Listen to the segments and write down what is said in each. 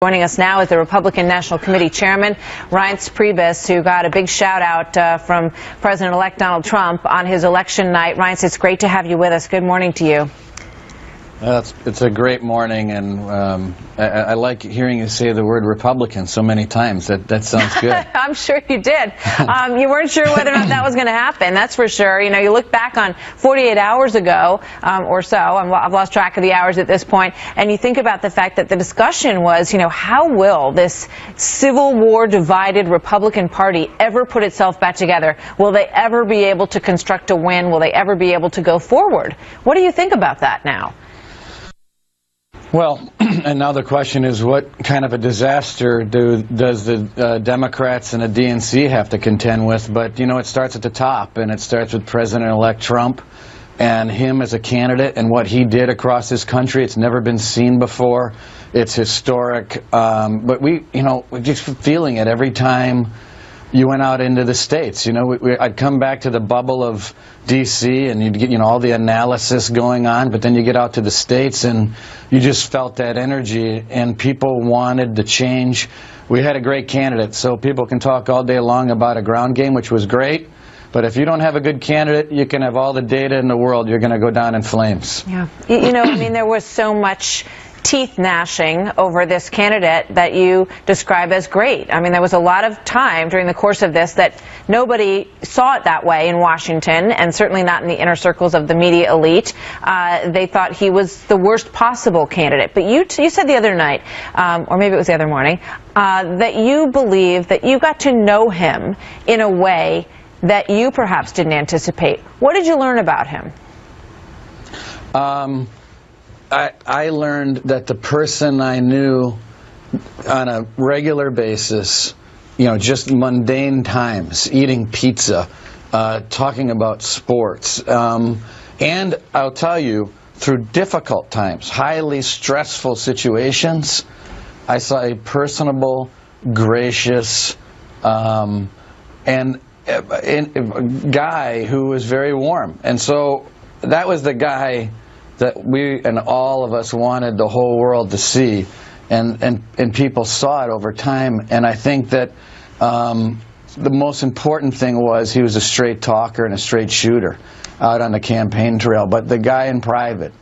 Joining us now is the Republican National Committee Chairman, Reince Priebus, who got a big shout-out from President-elect Donald Trump on his election night. Reince, it's great to have you with us. Good morning to you. It's a great morning, and I like hearing you say the word Republican so many times. That sounds good. I'm sure you did. You weren't sure whether or not that was going to happen, that's for sure. You know, you look back on 48 hours ago or so, I've lost track of the hours at this point, and you think about the fact that the discussion was, you know, how will this Civil War divided Republican Party ever put itself back together? Will they ever be able to construct a win? Will they ever be able to go forward? What do you think about that now? Well, and now the question is, what kind of a disaster does the Democrats and the DNC have to contend with? But, you know, it starts at the top, and it starts with President-elect Trump and him as a candidate and what he did across this country. It's never been seen before. It's historic. But we're just feeling it every time you went out into the states. You know, I'd come back to the bubble of D.C. and you'd get, you know, all the analysis going on, but then you get out to the states and you just felt that energy, and people wanted to change. We had a great candidate, so people can talk all day long about a ground game, which was great, but if you don't have a good candidate, you can have all the data in the world, you're going to go down in flames. Yeah, you know, I mean, there was so much teeth gnashing over this candidate that you describe as great. I mean, there was a lot of time during the course of this that nobody saw it that way in Washington, and certainly not in the inner circles of the media elite. They thought he was the worst possible candidate. But you said the other night, or maybe it was the other morning, that you believe that you got to know him in a way that you perhaps didn't anticipate. What did you learn about him? I learned that the person I knew on a regular basis, you know, just mundane times, eating pizza, talking about sports, and I'll tell you, through difficult times, highly stressful situations, I saw a personable, gracious, and a guy who was very warm. And so that was the guy that we and all of us wanted the whole world to see, and people saw it over time. And I think that the most important thing was he was a straight talker and a straight shooter out on the campaign trail. But the guy in private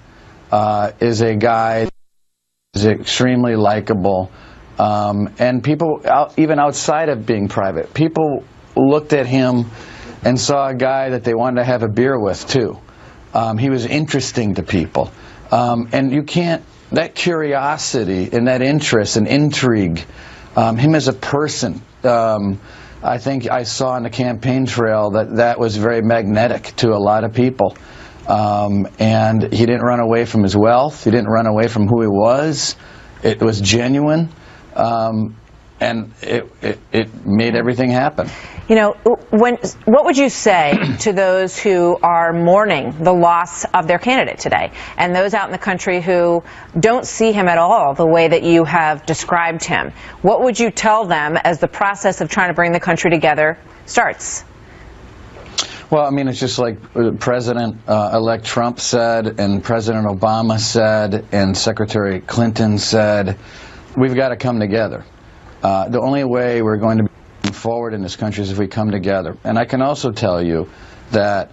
is a guy that is extremely likable, and people, even outside of being private, people looked at him and saw a guy that they wanted to have a beer with too. He was interesting to people, and you can't, that curiosity and that interest and intrigue, him as a person, I think I saw on the campaign trail that was very magnetic to a lot of people. And he didn't run away from his wealth, he didn't run away from who he was. It was genuine, and it made everything happen. You know, what would you say to those who are mourning the loss of their candidate today, and those out in the country who don't see him at all the way that you have described him? What would you tell them as the process of trying to bring the country together starts? Well, I mean, it's just like President-elect Trump said, and President Obama said, and Secretary Clinton said, we've got to come together. The only way we're going to be forward in this country is if we come together. And I can also tell you that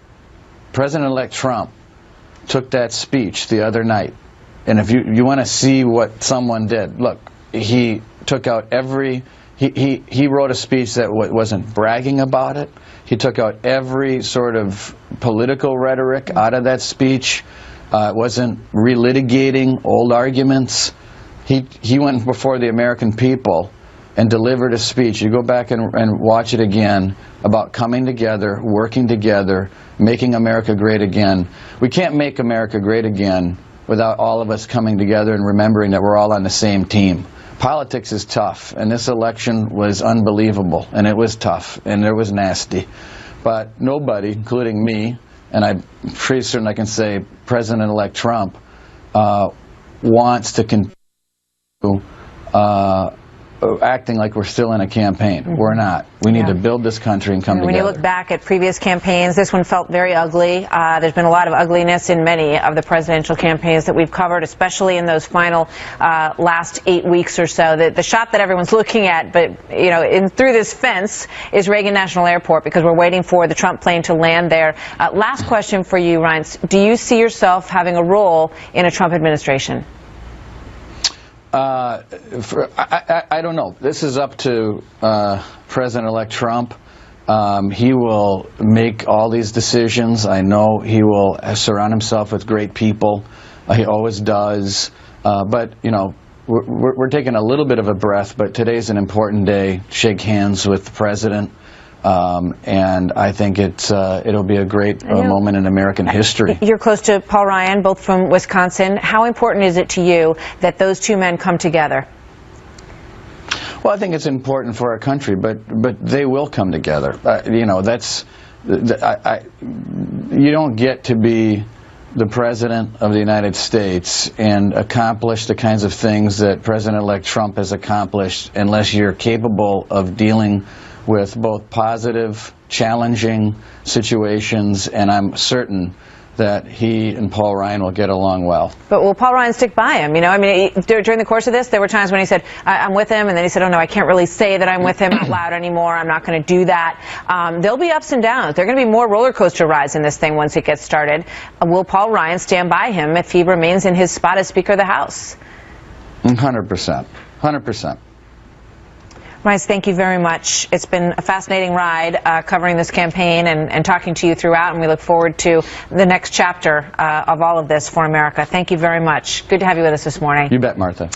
President-elect Trump took that speech the other night, and if you want to see what someone did, look, he took out he wrote a speech that wasn't bragging about it. He took out every sort of political rhetoric out of that speech. It wasn't relitigating old arguments. He went before the American people and delivered a speech. You go back and watch it again about coming together, working together, making America great again. We can't make America great again without all of us coming together and remembering that we're all on the same team. Politics is tough, and this election was unbelievable, and it was tough, and it was nasty. But nobody, including me, and I'm pretty certain I can say President-elect Trump, wants to continue acting like we're still in a campaign. We're not. We need to build this country and come together. When you look back at previous campaigns, this one felt very ugly. There's been a lot of ugliness in many of the presidential campaigns that we've covered, especially in those final last 8 weeks or so. The shot that everyone's looking at, but through this fence, is Reagan National Airport, because we're waiting for the Trump plane to land there. Last question for you, Reince. Do you see yourself having a role in a Trump administration? I don't know. This is up to President-elect Trump. He will make all these decisions. I know he will surround himself with great people. He always does. But, we're taking a little bit of a breath, but today's an important day. Shake hands with the President. And I think it'll be a great moment in American history. You're close to Paul Ryan, both from Wisconsin. How important is it to you that those two men come together? Well, I think it's important for our country, but they will come together. You don't get to be the President of the United States and accomplish the kinds of things that President-elect Trump has accomplished unless you're capable of dealing with both positive, challenging situations, and I'm certain that he and Paul Ryan will get along well. But will Paul Ryan stick by him? During the course of this, there were times when he said, I'm with him, and then he said, oh no, I can't really say that I'm with him out loud anymore. I'm not going to do that. There'll be ups and downs. There are going to be more roller coaster rides in this thing once it gets started. Will Paul Ryan stand by him if he remains in his spot as Speaker of the House? 100%. 100%. Reince, thank you very much. It's been a fascinating ride covering this campaign and talking to you throughout, and we look forward to the next chapter of all of this for America. Thank you very much. Good to have you with us this morning. You bet, Martha.